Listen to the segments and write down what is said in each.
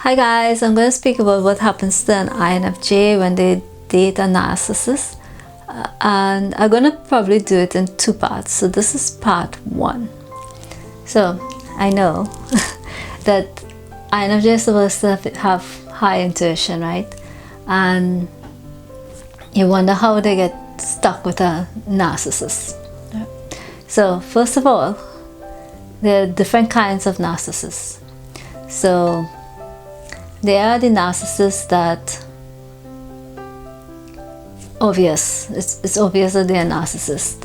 Hi guys, I'm going to speak about what happens to an INFJ when they date a narcissist, and I'm going to probably do it in two parts. So this is part one. So I know that INFJ is supposed to have high intuition, right? And you wonder how they get stuck with a narcissist. So first of all, there are different kinds of narcissists. So there are the narcissists that obvious. It's obvious that they're narcissists.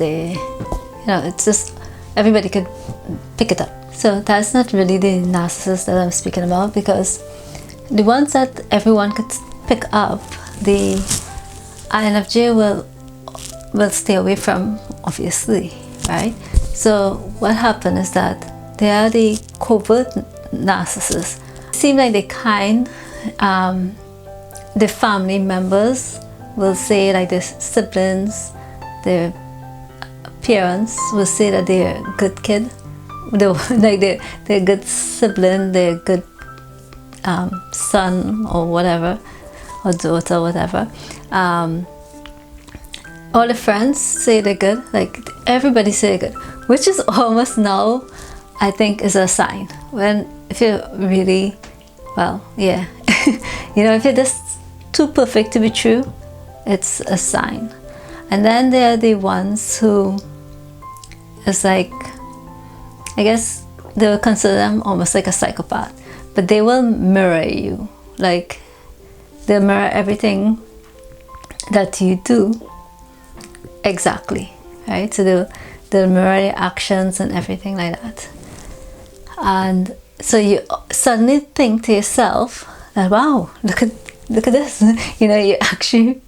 It's just everybody could pick it up. So that's not really the narcissist that I'm speaking about, because the ones that everyone could pick up, the INFJ will stay away from, obviously, right? So what happened is that they are the covert narcissists. Seem like they're kind. The family members will say, like their siblings, their parents will say that they're a good kid. They're a good sibling, they're a good son or whatever, or daughter, whatever. All the friends say they're good. Like everybody say they're good, which is almost now, I think, is a sign. If you're really, well, yeah, if you're just too perfect to be true, it's a sign. And then there are the ones who is like, I guess they will consider them almost like a psychopath, but they will mirror you. Like they'll mirror everything that you do exactly, right? So they'll mirror your actions and everything like that. And so you suddenly think to yourself that, wow, look at this. You actually,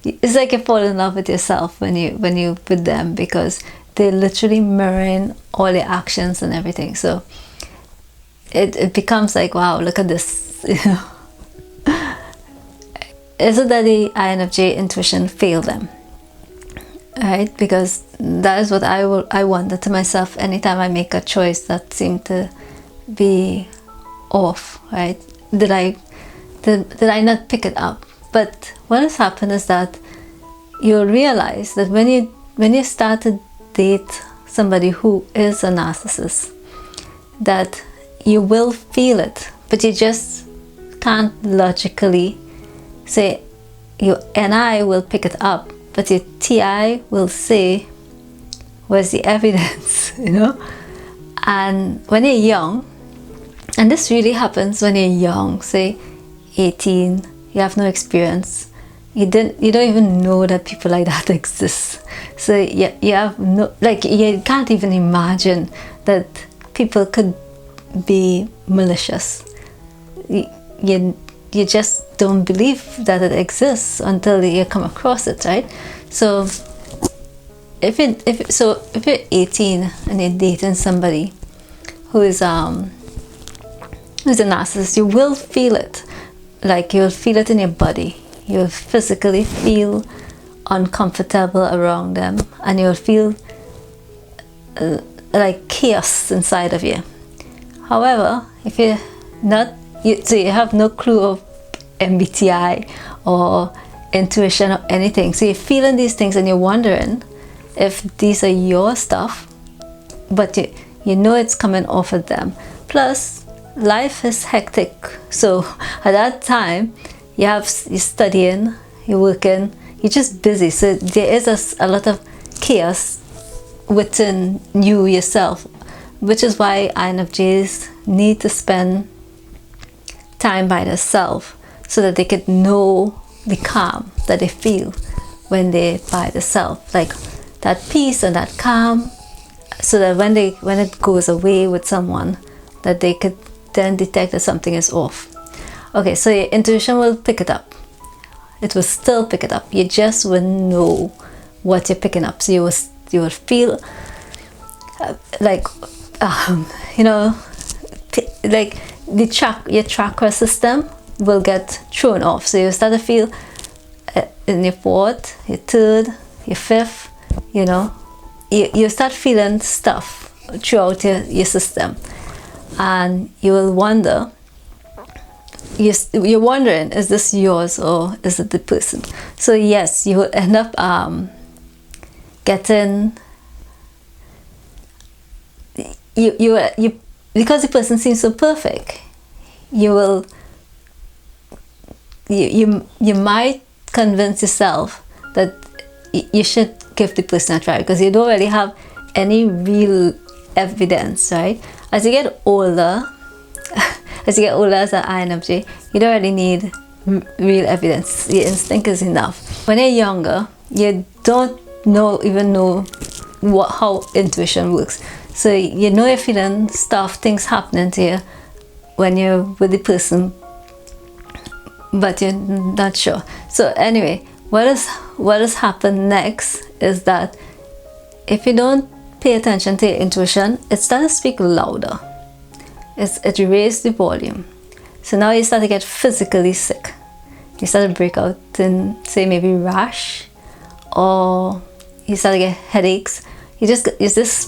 it's like you fall in love with yourself when you with them, because they're literally mirroring all your actions and everything. So it becomes like, wow, look at this. Is it that the INFJ intuition failed them? Right? Because that is what I wonder to myself anytime I make a choice that seemed to be off, right? Did I not pick it up? But what has happened is that you'll realize that when you start to date somebody who is a narcissist, that you will feel it, but you just can't logically say your NI will pick it up, but your TI will say, where's the evidence? And when you're young, and this really happens when you're young, say 18, you have no experience, you don't even know that people like that exist. So you have no, like, you can't even imagine that people could be malicious. You just don't believe that it exists until you come across it, right? So if you're 18 and you're dating somebody who is a narcissist, you will feel it. Like you'll feel it in your body. You'll physically feel uncomfortable around them, and you'll feel like chaos inside of you. However, if you're not, so you have no clue of MBTI or intuition or anything. So you're feeling these things and you're wondering if these are your stuff, but you know it's coming off of them. Plus, life is hectic. So at that time, you're studying, you're working, you're just busy. So there is a lot of chaos within you yourself, which is why INFJs need to spend time by themselves so that they could know the calm that they feel when they're by themselves, like that peace and that calm, so that when it goes away with someone, that they could then detect that something is off. Okay, so your intuition will pick it up. It will still pick it up. You just wouldn't know what you're picking up. So you will feel like your chakra system will get thrown off. So you start to feel in your fourth, your third, your fifth, you start feeling stuff throughout your system, and you will wonder you're wondering, is this yours or is it the person? So yes, you will end up getting you because the person seems so perfect, you might convince yourself that you should give the person a try because you don't really have any real evidence, right? As you get older, as an INFJ, you don't really need real evidence. Your instinct is enough. When you're younger, you don't even know how intuition works. So you know you're feeling stuff, things happening to you when you're with the person, but you're not sure. So anyway, what has happened next is that if you don't pay attention to your intuition, it starts to speak louder. It raised the volume. So now you start to get physically sick. You start to break out in, say, maybe rash, or you start to get headaches. You just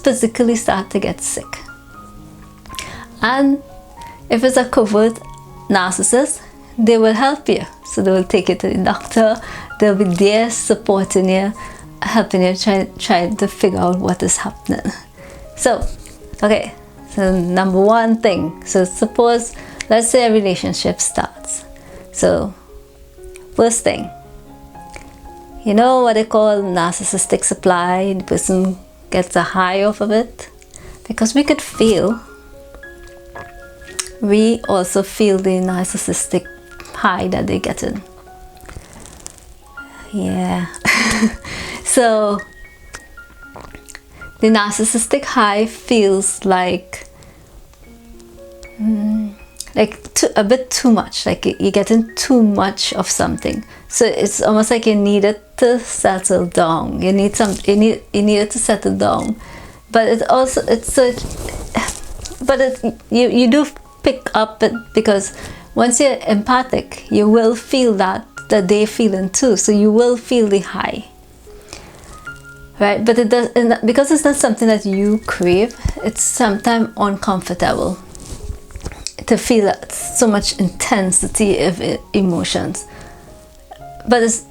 physically start to get sick. And if it's a covert narcissist, they will help you. So they will take you to the doctor. They'll be there supporting you, helping you try to figure out what is happening. So, okay. So number one thing. So suppose, let's say a relationship starts. So first thing, you know what they call narcissistic supply? The person gets a high off of it. Because we also feel the narcissistic high that they're getting. Yeah. So the narcissistic high feels like a bit too much, like you're getting too much of something. So it's almost like you need it to settle down. You need it to settle down. But you do pick up it, because once you're empathic, you will feel that they're feeling too. So you will feel the high. Right? But it does, because it's not something that you crave, it's sometimes uncomfortable to feel that so much intensity of emotions. But it's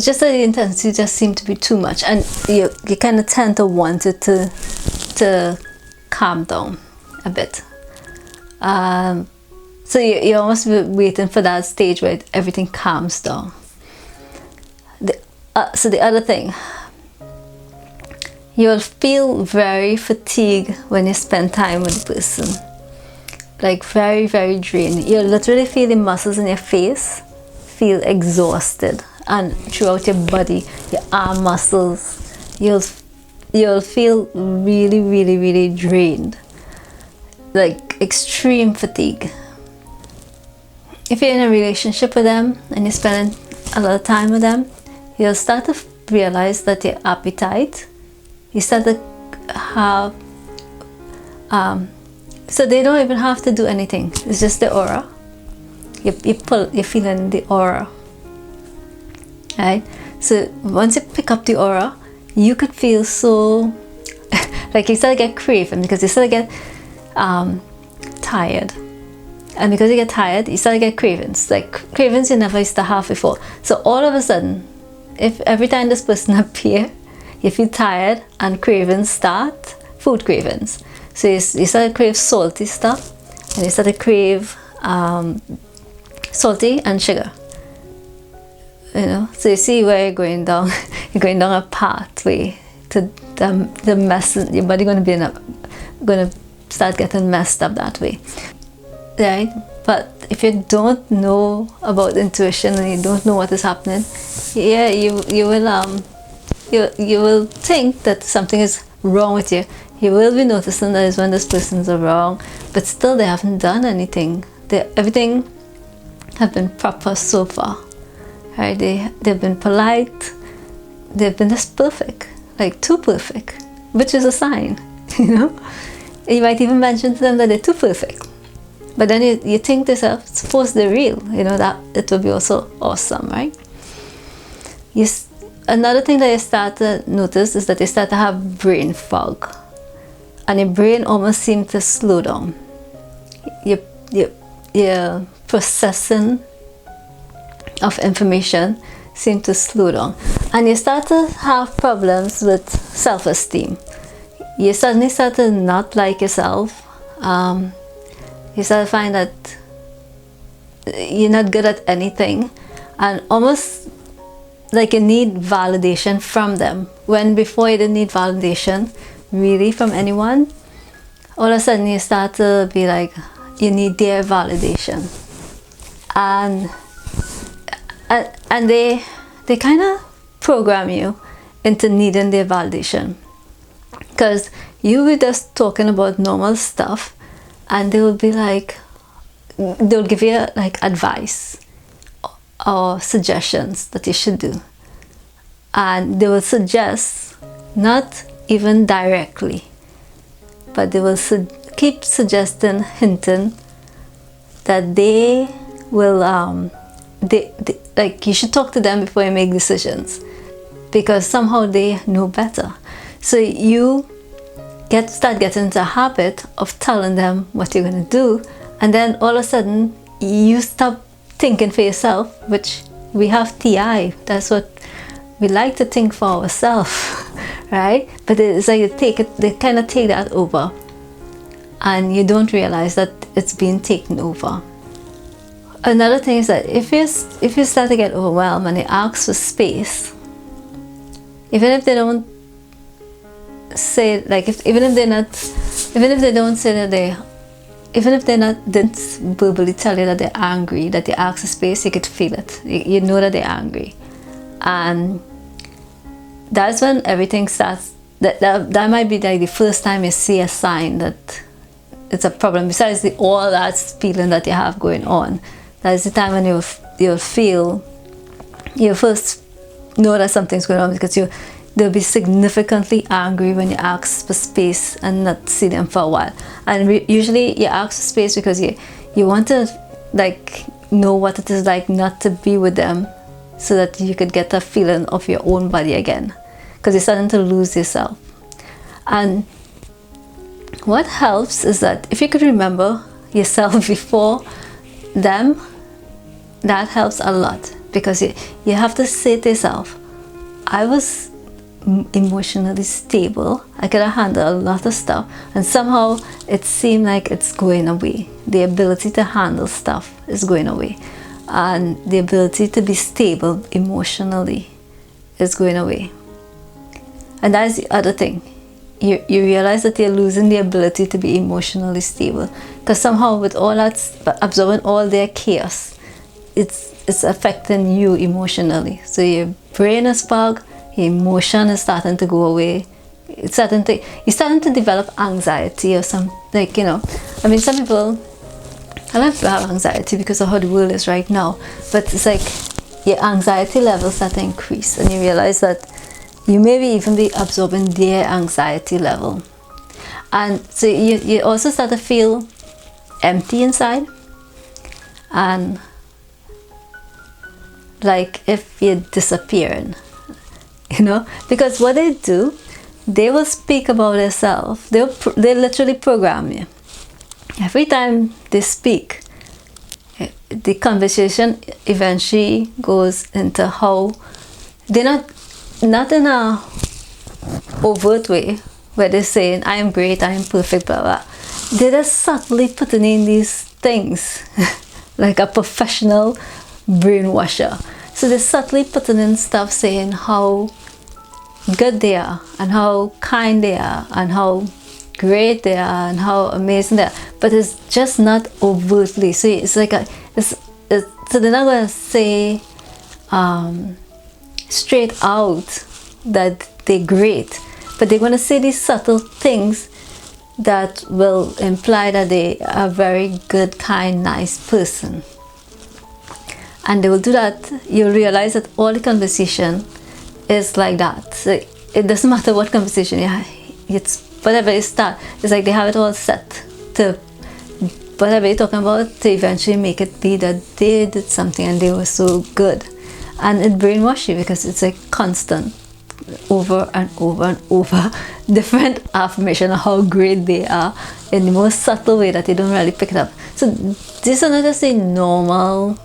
just that the intensity just seems to be too much, and you kind of tend to want it to calm down a bit. So you're almost waiting for that stage where everything calms down. So the other thing, you'll feel very fatigued when you spend time with the person. Like very, very drained. You'll literally feel the muscles in your face feel exhausted, and throughout your body, your arm muscles, you'll feel really, really, really drained. Like extreme fatigue. If you're in a relationship with them and you're spending a lot of time with them, you'll start to realize that your appetite, you start to have so they don't even have to do anything. It's just the aura. You're feeling the aura, right? So once you pick up the aura, you could feel so like you start to get craving, because you start to get tired, and because you get tired, you start to get cravings. Like cravings you never used to have before. So all of a sudden, if every time this person appears, you feel tired and cravings start, food cravings. So you start to crave salty stuff, and you start to crave salty and sugar. You know, so you see where you're going down. You're going down a pathway to the mess. Your body going to start getting messed up that way, right? But if you don't know about intuition and you don't know what is happening, yeah, you will think that something is wrong with you. You will be noticing that is when this person's wrong, but still they haven't done anything. Everything have been proper so far, right? They've been polite. They've been just perfect, like too perfect, which is a sign, you know. You might even mention to them that they're too perfect, but then you think to yourself, suppose they're real, you know, that it will be also awesome, right? Another thing that you start to notice is that you start to have brain fog, and your brain almost seems to slow down. your processing of information seem to slow down, and you start to have problems with self-esteem. You suddenly start to not like yourself. You start to find that you're not good at anything, and almost like you need validation from them, when before you didn't need validation really from anyone. All of a sudden you start to be like, you need their validation, and they kind of program you into needing their validation, because you were just talking about normal stuff, and they will be like, they'll give you like advice or suggestions that you should do, and they will suggest, not even directly, but they will keep suggesting, hinting that they will like you should talk to them before you make decisions, because somehow they know better. So you start getting into a habit of telling them what you're going to do, and then all of a sudden you stop thinking for yourself, which we have TI. That's what we like to think for ourselves, right? But it's like they kind of take that over, and you don't realize that it's being taken over. Another thing is that if you start to get overwhelmed and they ask for space, even if they don't say, like, even if they didn't verbally tell you that they're angry, that they ask for space, you could feel it. You know that they're angry, and that's when everything starts. That might be like the first time you see a sign that it's a problem. Besides all that feeling that you have going on, that's the time when you'll first know that something's going on, because they'll be significantly angry when you ask for space and not see them for a while. And usually you ask for space because you want to like know what it is like not to be with them, so that you could get a feeling of your own body again, because you're starting to lose yourself. And what helps is that if you could remember yourself before them, that helps a lot, because you have to say to yourself, I was emotionally stable, I could handle a lot of stuff, and somehow it seemed like it's going away. The ability to handle stuff is going away, and the ability to be stable emotionally is going away. And that's the other thing. You realize that you're losing the ability to be emotionally stable, because somehow with all that, absorbing all their chaos, it's affecting you emotionally. So your brain is fogged, your emotion is starting to go away. You're starting to develop anxiety or some, like, you know, I mean, some people, I don't have anxiety because of how the world is right now, but it's like your anxiety levels start to increase, and you realize that you maybe even be absorbing their anxiety level. And so you also start to feel empty inside, and like if you're disappearing, you know, because what they do, they will speak about themselves. They literally program you. Every time they speak, the conversation eventually goes into how they're not in a overt way where they're saying I am great, I am perfect, blah blah. They're just subtly putting in these things like a professional brainwasher. So they're subtly putting in stuff saying how good they are, and how kind they are, and how great they are, and how amazing they are, but it's just not overtly. So it's like so they're not going to say straight out that they're great, but they're going to say these subtle things that will imply that they are a very good, kind, nice person. And they will do that. You'll realize that all the conversation is like that. So it doesn't matter what conversation it's whatever you start, it's like they have it all set to whatever you're talking about, to eventually make it be that they did something and they were so good. And it brainwashes you, because it's a constant over and over and over different affirmation of how great they are in the most subtle way that they don't really pick it up. So these are not just a normal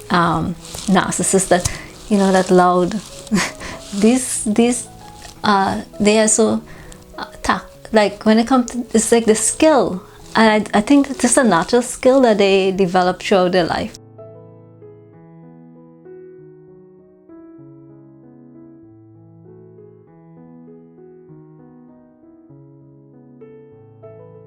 narcissists that, you know, that loud. these they are so like when it comes to, it's like the skill, and I think that this is a natural skill that they develop throughout their life.